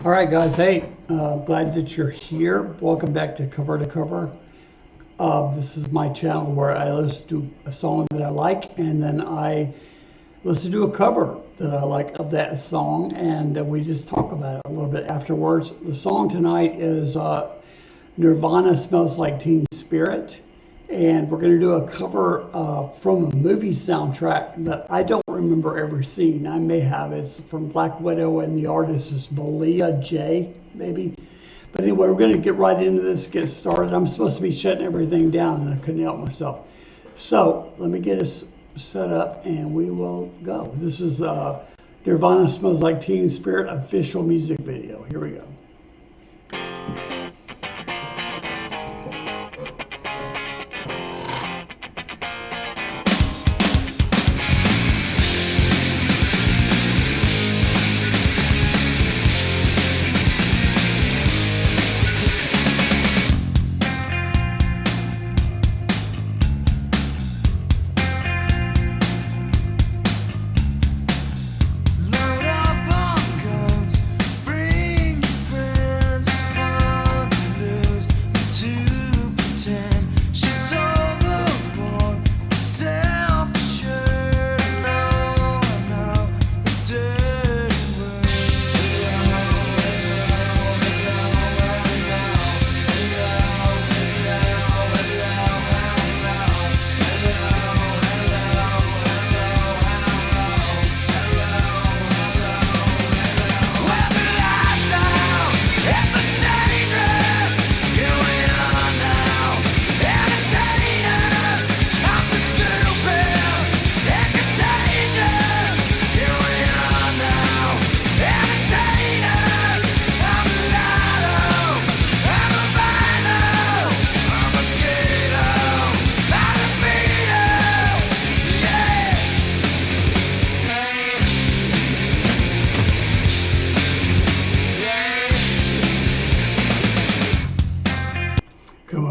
All right, guys. Hey, glad that you're here. Welcome back to Cover to Cover. This is my channel where I listen to a song that I like, and then I listen to a cover that I like of that song, and we just talk about it a little bit afterwards. The song tonight is Nirvana Smells Like Teen Spirit, and we're going to do a cover from a movie soundtrack that I don't remember ever seeing. I may have. It's from Black Widow, and the artist is Malia J, maybe. But anyway, we're going to get right into this, get started. I'm supposed to be shutting everything down, and I couldn't help myself. So let me get us set up, and we will go. This is Nirvana Smells Like Teen Spirit official music video. Here we go.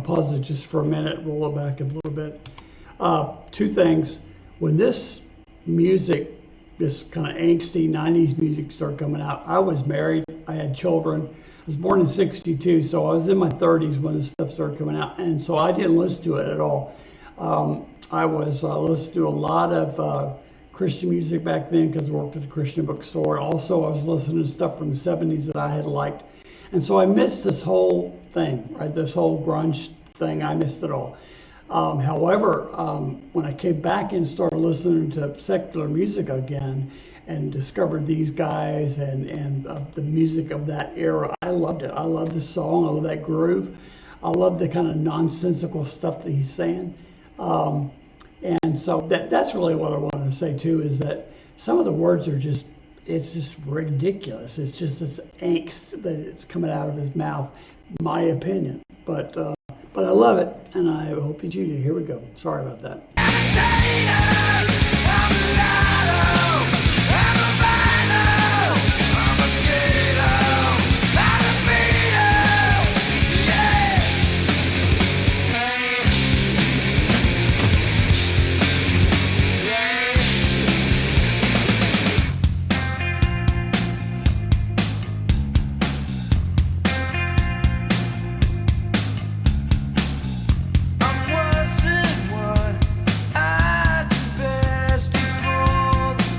Pause it just for a minute, roll it back a little bit. Two things. When this music, this kind of angsty 90s music started coming out, I was married, I had children. I was born in 62, so I was in my 30s when this stuff started coming out, and so I didn't listen to it at all. I was listening to a lot of Christian music back then because I worked at a Christian bookstore. Also, I was listening to stuff from the 70s that I had liked. And so I missed this whole thing, right? This whole grunge thing, I missed it all. However, when I came back and started listening to secular music again and discovered these guys and the music of that era, I loved it. I love the song, I love that groove. I love the kind of nonsensical stuff that he's saying. And so that's really what I wanted to say too, is that some of the words are just, it's just ridiculous. It's just this angst that it's coming out of his mouth, my opinion. But I love it, and I hope that you do. Here we go. Sorry about that. I'm worse than what I do best for this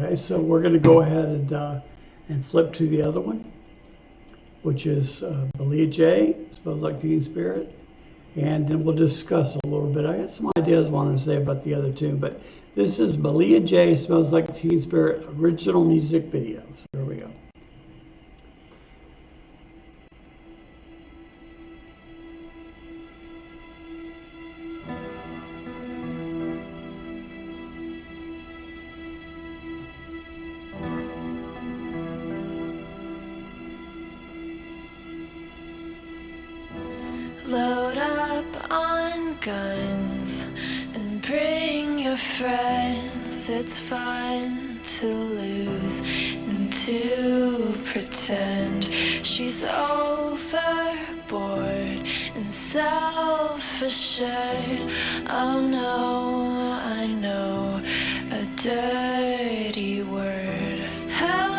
Okay, so we're going to go ahead and flip to the other one, which is Malia J, Smells Like Teen Spirit. And then we'll discuss a little bit. I got some ideas I wanted to say about the other two, but this is Malia J, Smells Like Teen Spirit, original music video. So here we go. Load up on guns and bring your friends. It's fun to lose and to pretend she's overboard and self-assured. Oh no, I know a dirty word. Hello.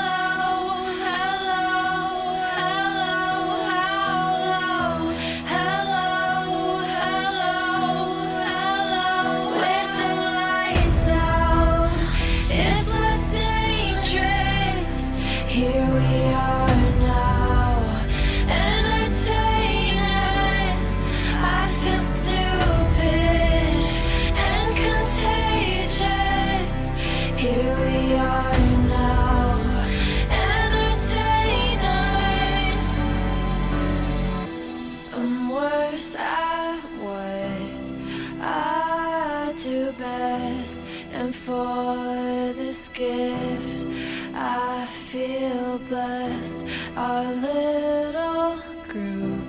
And for this gift, I feel blessed. Our little group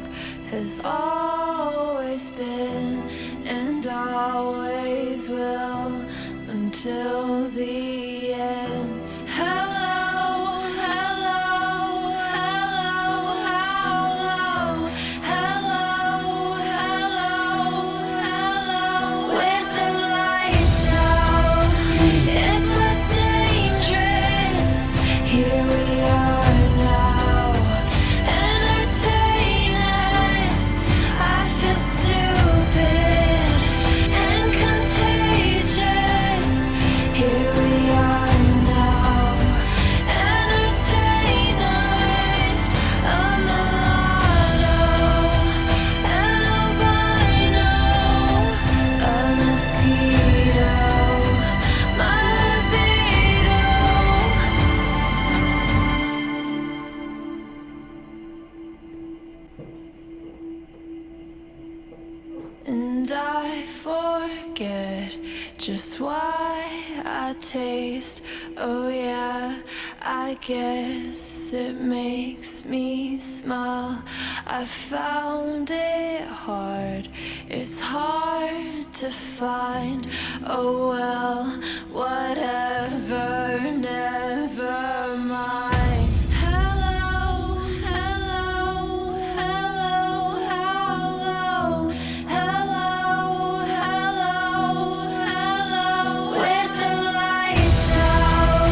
has always been and always will until the end. Hello. And I forget just why I taste. Oh yeah, I guess it makes me smile. I found it hard, it's hard to find. Oh well, whatever, never mind. With the lights out,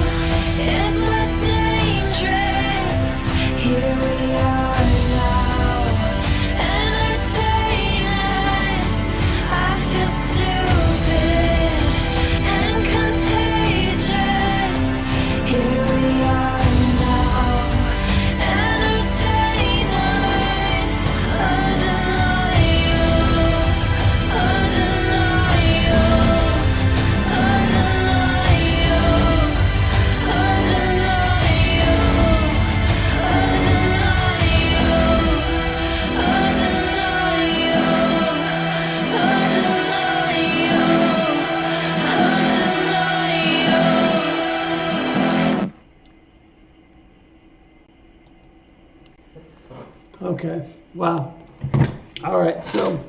Okay. Wow. All right. So,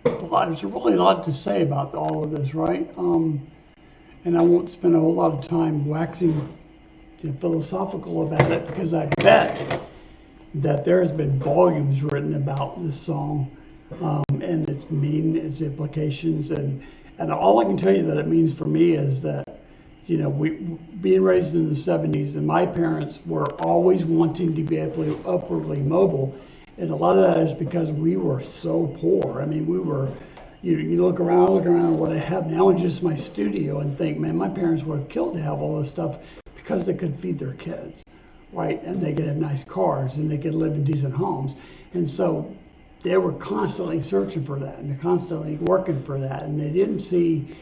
well, there's really a lot to say about all of this, right? And I won't spend a whole lot of time waxing philosophical about it, because I bet that there's been volumes written about this song, and its meaning, its implications, and all I can tell you that it means for me is that, we being raised in the 70s, and my parents were always wanting to be upwardly mobile, and a lot of that is because we were so poor. I mean, we were, you look around at what I have now in just my studio and think, man, my parents would have killed to have all this stuff, because they could feed their kids, right? And they could have nice cars, and they could live in decent homes. And so they were constantly searching for that, and they're constantly working for that. And they didn't see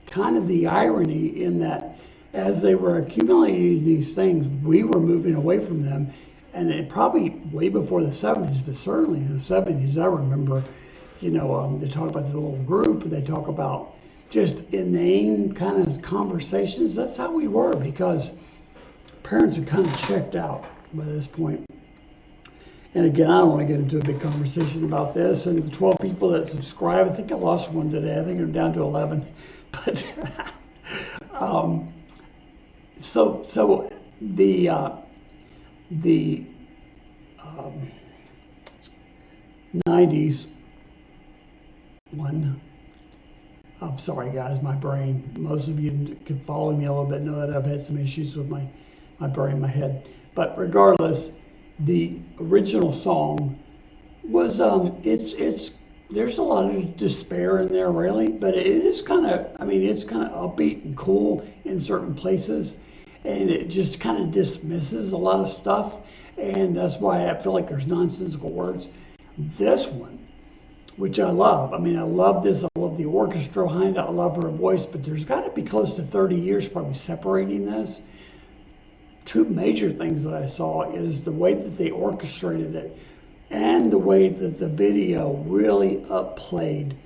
kind of the irony in that as they were accumulating these things, we were moving away from them. And it probably way before the 70s, but certainly in the 70s, I remember, they talk about the little group, they talk about just inane kind of conversations. That's how we were, because parents had kind of checked out by this point. And again, I don't want to get into a big conversation about this. And the 12 people that subscribe, I think I lost one today. I think I'm down to 11. But so the 90s one. I'm sorry, guys, my brain. Most of you can follow me a little bit, know that I've had some issues with my brain, my head. But regardless, the original song was, there's a lot of despair in there, really, but it is kind of, it's kind of upbeat and cool in certain places, and it just kind of dismisses a lot of stuff, and that's why I feel like there's nonsensical words. This one, which I love. I love this. I love the orchestra behind it. I love her voice, but there's got to be close to 30 years probably separating this. Two major things that I saw is the way that they orchestrated it, and the way that the video really upplayed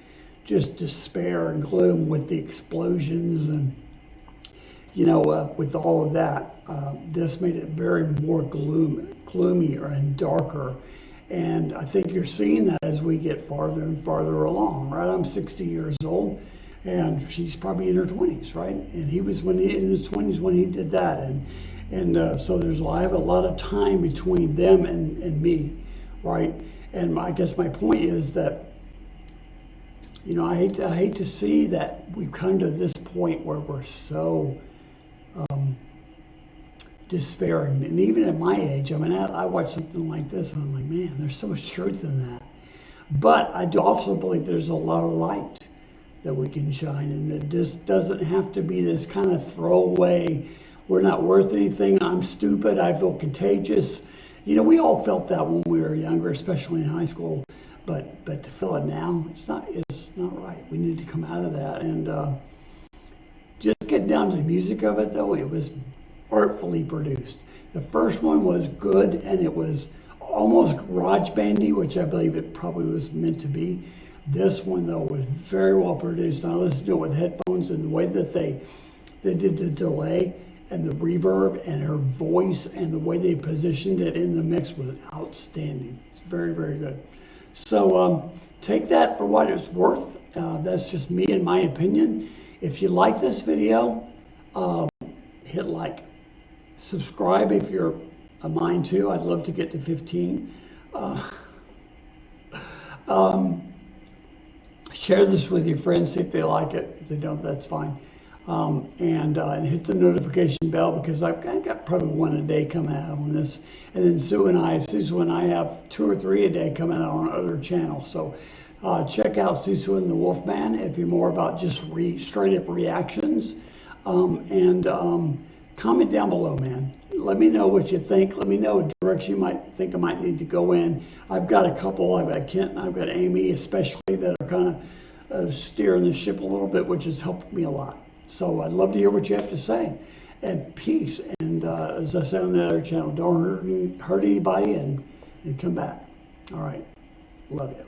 just despair and gloom with the explosions and, with all of that. This made it very more gloomier and darker. And I think you're seeing that as we get farther and farther along, right? I'm 60 years old, and she's probably in her 20s, right? And he was in his 20s when he did that. And so I have a lot of time between them and me, right? And I guess my point is that, I hate to see that we've come to this point where we're so despairing. And even at my age, I watch something like this and I'm like, man, there's so much truth in that. But I do also believe there's a lot of light that we can shine, and it just doesn't have to be this kind of throwaway, we're not worth anything, I'm stupid, I feel contagious. We all felt that when we were younger, especially in high school, but to feel it now, it's not right. We need to come out of that. And just get down to the music of it, though, it was artfully produced. The first one was good, and it was almost garage bandy, which I believe it probably was meant to be. This one, though, was very well produced. And I listened to it with headphones, and the way that they did the delay and the reverb and her voice and the way they positioned it in the mix was outstanding. It's very, very good. So take that for what it's worth. That's just me and my opinion. If you like this video, hit like. Subscribe if you're a mind to. I'd love to get to 15. Share this with your friends, see if they like it. If they don't, that's fine. And hit the notification bell, because I've got probably one a day coming out on this. And then Sue and I have 2 or 3 a day coming out on other channels. So check out Sisu and the Wolfman if you're more about just straight up reactions. Comment down below, man. Let me know what you think. Let me know a direction you might think I might need to go in. I've got a couple. I've got Kent and I've got Amy, especially, that are kind of steering the ship a little bit, which has helped me a lot. So I'd love to hear what you have to say. And peace. And as I said on the other channel, don't hurt anybody, and come back. All right. Love you.